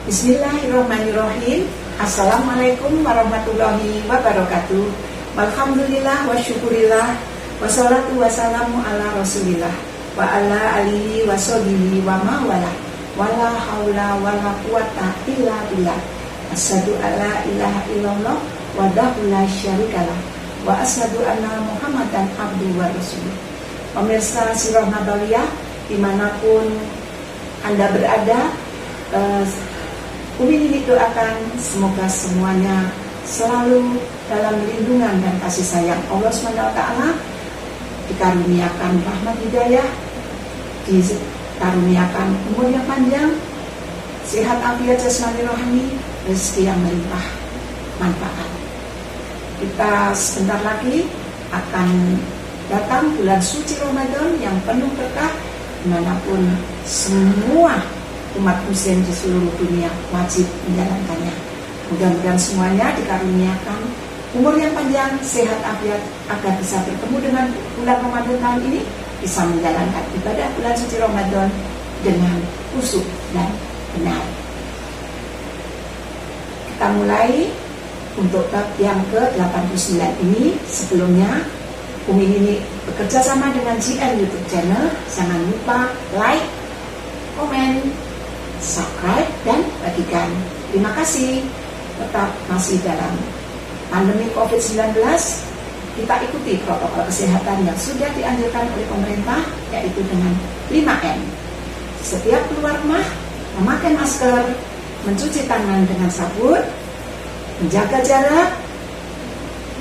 Bismillahirrahmanirrahim. Assalamualaikum warahmatullahi wabarakatuh. Alhamdulillah wa syukurillah. Wassalatu wassalamu ala rasulillah wa ala alihi wa sahbihi wa mawala. Wala haula wala quwata illa billah. Asyhadu alla ilaha illallah wahdahu la syarikalah wa asyhadu anna Muhammadan abduhu wa rasuluh. Pemirsa Sirah Nabawiyah dimanapun Anda berada, Umi Nini doakan semoga semuanya selalu dalam lindungan dan kasih sayang Allah SWT, dikaruniakan rahmat hidayah, dikaruniakan umur yang panjang, sehat afiat jasmani rohani, rezeki yang melimpah manfaat. Kita sebentar lagi akan datang bulan suci Ramadan yang penuh berkah, dimanapun semua umat muslim di seluruh dunia wajib menjalankannya. Mudah-mudahan semuanya dikaruniakan umur yang panjang, sehat afiat, agar bisa bertemu dengan bulan Ramadan tahun ini, bisa menjalankan ibadah bulan suci Ramadan dengan khusyuk dan benar. Kita mulai untuk bab yang ke-89 ini. Sebelumnya Umi Nini bekerja sama dengan GN YouTube channel. Jangan lupa like, komen, subscribe, dan bagikan. Terima kasih. Tetap masih dalam pandemi COVID-19, kita ikuti protokol kesehatan yang sudah dianjurkan oleh pemerintah, yaitu dengan 5M. Setiap keluar rumah, memakai masker, mencuci tangan dengan sabun, menjaga jarak,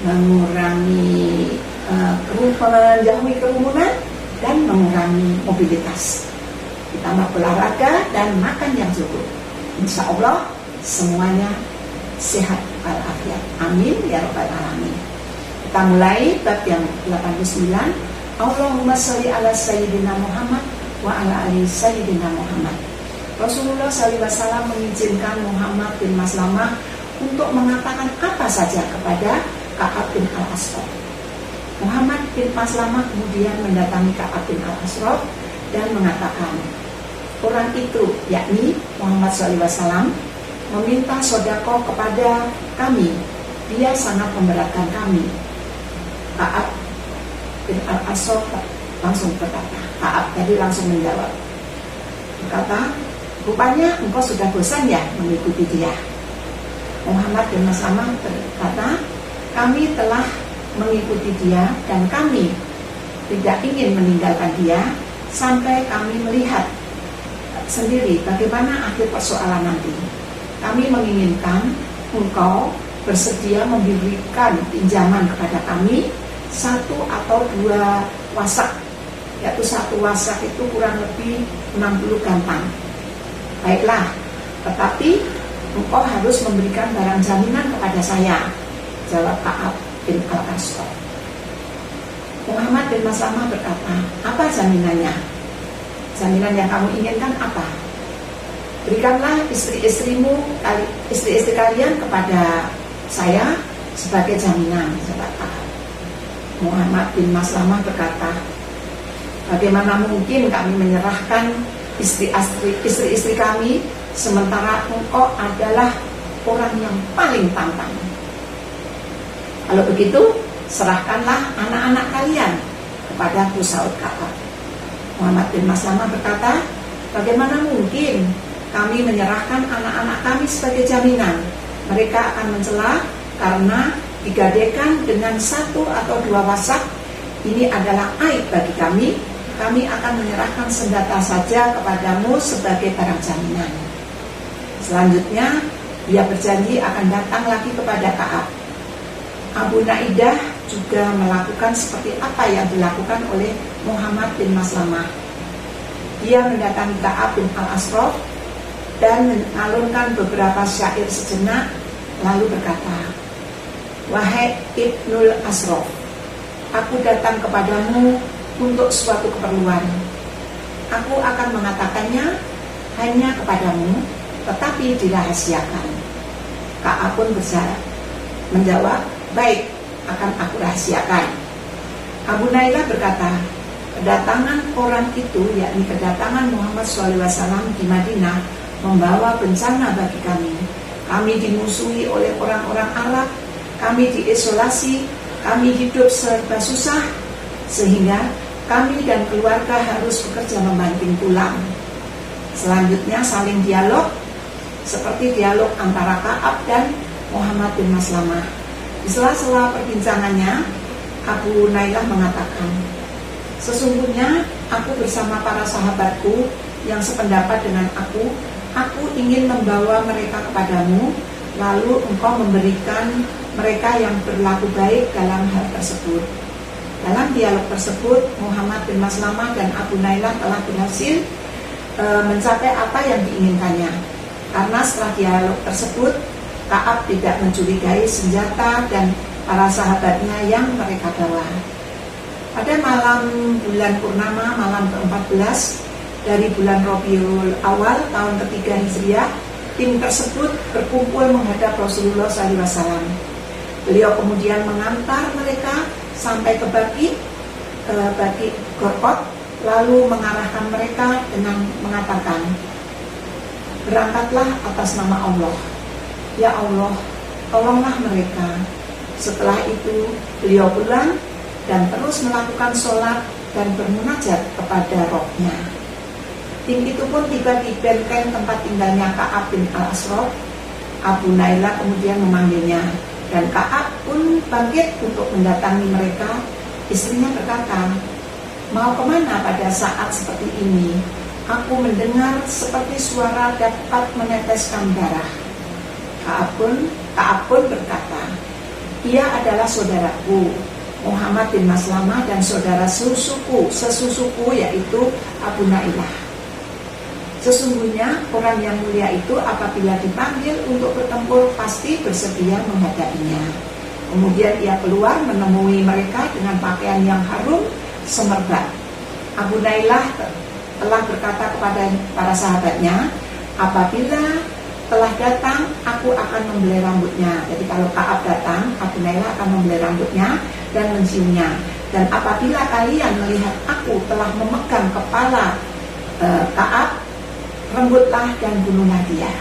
mengurangi menjauhi kerumunan, dan mengurangi mobilitas. Ditambah olahraga dan makan yang cukup. Insya Allah semuanya sehat walafiat. Amin ya rabbal alamin. Kita mulai bab yang 89. Allahumma sholli ala sayyidina Muhammad wa ala ali sayyidina Muhammad. Rasulullah SAW mengizinkan Muhammad bin Maslamah untuk mengatakan apa saja kepada Ka'ab bin Al-Ashraf. Muhammad bin Maslamah kemudian mendatangi Ka'ab bin Al-Ashraf dan mengatakan, orang itu, yakni Muhammad SAW, meminta sedekah kepada kami. Dia sangat memberatkan kami. Ka'ab bin Al-Ashraf langsung berkata, Ka'ab tadi langsung menjawab, berkata, rupanya engkau sudah bosan ya mengikuti dia. Muhammad bin Maslamah berkata, kami telah mengikuti dia dan kami tidak ingin meninggalkan dia sampai kami melihat sendiri bagaimana akhir persoalan nanti. Kami menginginkan engkau bersedia memberikan pinjaman kepada kami 1 atau 2 wasak, yaitu 1 wasak itu kurang lebih 60 gantang. Baiklah, tetapi engkau harus memberikan barang jaminan kepada saya, jawab Ka'ab bin Al-Ashraf. Muhammad bin Maslamah berkata, apa jaminannya? Jaminan yang kamu inginkan apa? Berikanlah istri-istri kalian kepada saya sebagai jaminan, jawab Ka'ab. Muhammad bin Maslamah berkata, bagaimana mungkin kami menyerahkan istri-istri kami sementara engkau adalah orang yang paling tampan? Kalau begitu, serahkanlah anak-anak kalian kepadaku, sahut Ka'ab. Muhammad bin Maslamah berkata, bagaimana mungkin kami menyerahkan anak-anak kami sebagai jaminan? Mereka akan mencela karena digadaikan dengan 1 atau 2 wasak. Ini adalah aib bagi kami. Kami akan menyerahkan senjata saja kepadamu sebagai barang jaminan. Selanjutnya, dia berjanji akan datang lagi kepada Ka'ab. Abu Naidah juga melakukan seperti apa yang dilakukan oleh Muhammad bin Maslamah. Dia mendatangi Ka'ab bin Al-Ashraf dan mengalunkan beberapa syair sejenak, lalu berkata, wahai Ibnul Ashraf, aku datang kepadamu untuk suatu keperluan. Aku akan mengatakannya hanya kepadamu, tetapi dirahasiakan. Ka'ab pun menjawab, baik, akan aku rahasiakan. Abu Nailah berkata, kedatangan orang itu, yakni kedatangan Muhammad SAW di Madinah, membawa bencana bagi kami. Kami dimusuhi oleh orang-orang Arab, kami diisolasi, kami hidup serba susah, sehingga kami dan keluarga harus bekerja membanting tulang. Selanjutnya saling dialog, seperti dialog antara Ka'ab dan Muhammad bin Maslamah. Di sela-sela perbincangannya, Abu Nailah mengatakan, sesungguhnya aku bersama para sahabatku yang sependapat dengan aku ingin membawa mereka kepadamu, lalu engkau memberikan mereka yang berlaku baik dalam hal tersebut. Dalam dialog tersebut, Muhammad bin Maslamah dan Abu Nailah telah berhasil mencapai apa yang diinginkannya. Karena setelah dialog tersebut, Ka'ab tidak mencurigai senjata dan para sahabatnya yang mereka bawa. Pada malam bulan purnama, malam ke-14 dari bulan Rabiul Awal tahun ketiga Hijriah, tim tersebut berkumpul menghadap Rasulullah SAW. Beliau kemudian mengantar mereka sampai ke Baqi Gharqad, lalu mengarahkan mereka dengan mengatakan, berangkatlah atas nama Allah. Ya Allah, tolonglah mereka. Setelah itu beliau pulang dan terus melakukan sholat dan bermunajat kepada Rabb-Nya. Tim itu pun tiba di benteng tempat tinggalnya Ka'ab bin Al-Ashraf. Abu Nailah kemudian memanggilnya, dan Ka'ab pun bangkit untuk mendatangi mereka. Istrinya berkata, mau kemana pada saat seperti ini? Aku mendengar seperti suara dapat meneteskan darah. Ka'ab pun berkata, ia adalah saudaraku Muhammad bin Maslamah dan saudara sesusuku yaitu Abu Nailah. Sesungguhnya orang yang mulia itu apabila dipanggil untuk bertempur pasti bersedia menghadapinya. Kemudian ia keluar menemui mereka dengan pakaian yang harum semerbak. Abu Nailah telah berkata kepada para sahabatnya, apabila telah datang, aku akan membelai rambutnya. Jadi kalau Ka'ab datang, Abu Nailah akan membelai rambutnya dan menciumnya. Dan apabila kalian melihat aku telah memegang kepala Ka'ab, rembutlah dan bunuhlah dia.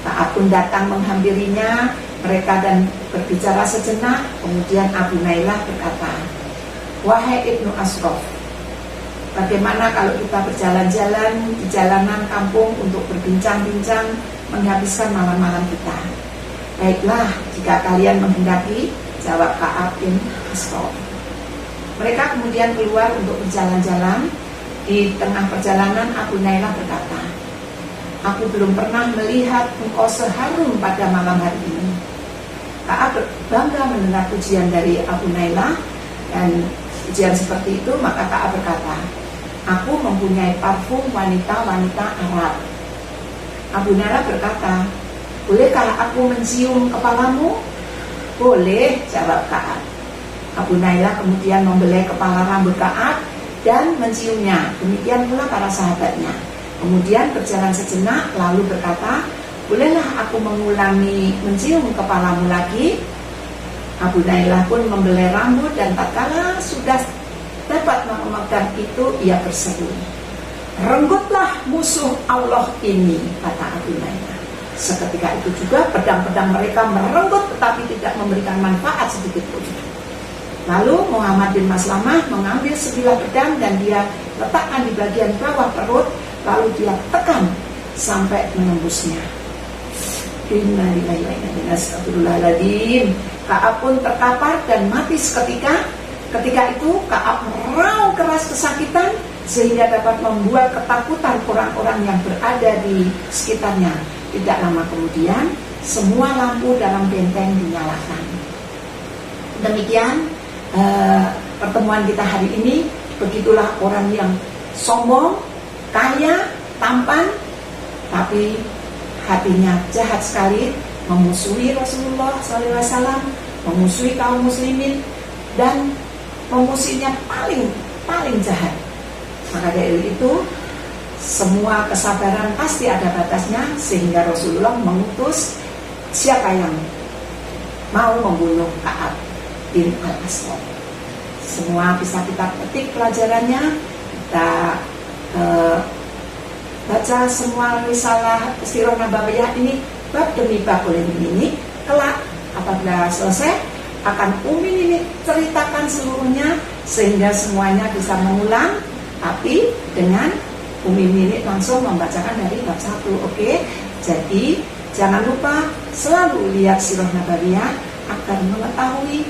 Ka'ab pun datang menghampirinya mereka dan berbicara sejenak. Kemudian Abu Nailah berkata, wahai Ibnu Ashraf, bagaimana kalau kita berjalan-jalan di jalanan kampung untuk berbincang-bincang menghabiskan malam-malam kita? Baiklah, jika kalian menghendaki, jawab Ka'ab bin Ashraf. Mereka kemudian keluar untuk berjalan-jalan. Di tengah perjalanan Abu Nailah berkata, aku belum pernah melihat engkau seharum pada malam hari ini. Ka'ab bangga mendengar pujian dari Abu Nailah, dan pujian seperti itu. Maka Ka'ab berkata, aku mempunyai parfum wanita-wanita Arab. Abu Nailah berkata, bolehkah aku mencium kepalamu? Boleh, jawab Ka'ab. Abu Nailah kemudian membelai kepala rambut Ka'ab dan menciumnya. Demikian pula para sahabatnya. Kemudian berjalan sejenak lalu berkata, bolehlah aku mengulangi mencium kepalamu lagi? Abu Nailah pun membelai rambut, dan tatkala sudah dapat memegang itu, ia berseru, renggutlah musuh Allah ini, kata Abu Nailah. Seketika itu juga pedang-pedang mereka merenggut tetapi tidak memberikan manfaat sedikit pun. Lalu Muhammad bin Maslamah mengambil sebilah pedang dan dia letakkan di bagian bawah perut, lalu dia tekan sampai menembusnya. Innalillahi wa inna ilaihi raji'un. Ka'ab pun terkapar dan mati seketika. Ketika itu Ka'ab meraung keras kesakitan sehingga dapat membuat ketakutan orang-orang yang berada di sekitarnya. Tidak lama kemudian semua lampu dalam benteng dinyalakan. Demikian pertemuan kita hari ini. Begitulah orang yang sombong, kaya, tampan, tapi hatinya jahat sekali, memusuhi Rasulullah SAW, memusuhi kaum muslimin, dan memusuhinya paling jahat. Maka dari itu semua kesabaran pasti ada batasnya, sehingga Rasulullah mengutus siapa yang mau membunuh Ka'ab bin Al-Ashraf. Semua bisa kita petik pelajarannya, kita baca semua risalah Sirah Nabawiyah ini bab demi bab oleh ini, kelak apabila selesai akan Umi ini ceritakan seluruhnya sehingga semuanya bisa mengulang, tapi dengan Umi ini langsung membacakan dari bab 1. Oke? Jadi jangan lupa selalu lihat Sirah Nabawiyah agar mengetahui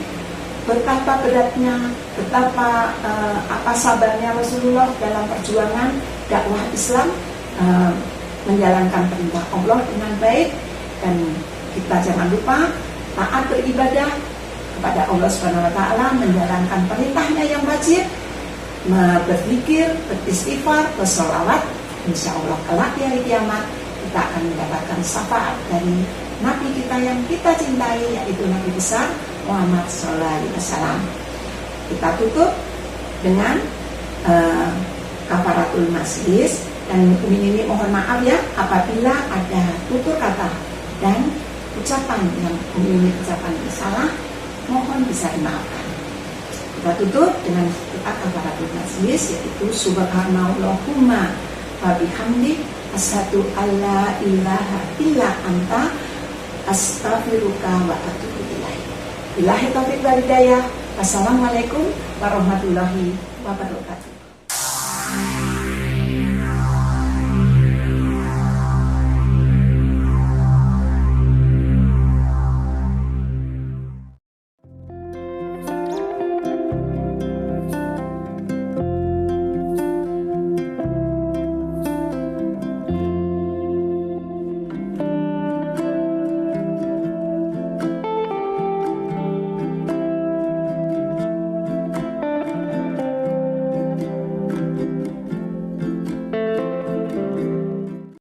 betapa beratnya, betapa apa sabarnya Rasulullah dalam perjuangan dakwah Islam, menjalankan perintah Allah dengan baik, dan kita jangan lupa taat beribadah kepada Allah Subhanahu wa taala, menjalankan perintahnya yang wajib, berzikir, beristighfar, bersolawat. Insya Allah kelak di hari kiamat kita akan mendapatkan syafaat dari Nabi kita yang kita cintai, yaitu Nabi besar Muhammad SAW. Kita tutup dengan kafaratul majlis, dan ini mohon maaf ya apabila ada tutur kata dan ucapan yang ini ucapan salah, mohon bisa dimaafkan. Kita tutup dengan doa kafaratul majlis, yaitu subhanallahumma wa bihamdik asyhadu alla ilaha illa anta astaghfiruka wa atubu ilaik. Billahi taufiq wal hidayah. Wassalamualaikum warahmatullahi wabarakatuh.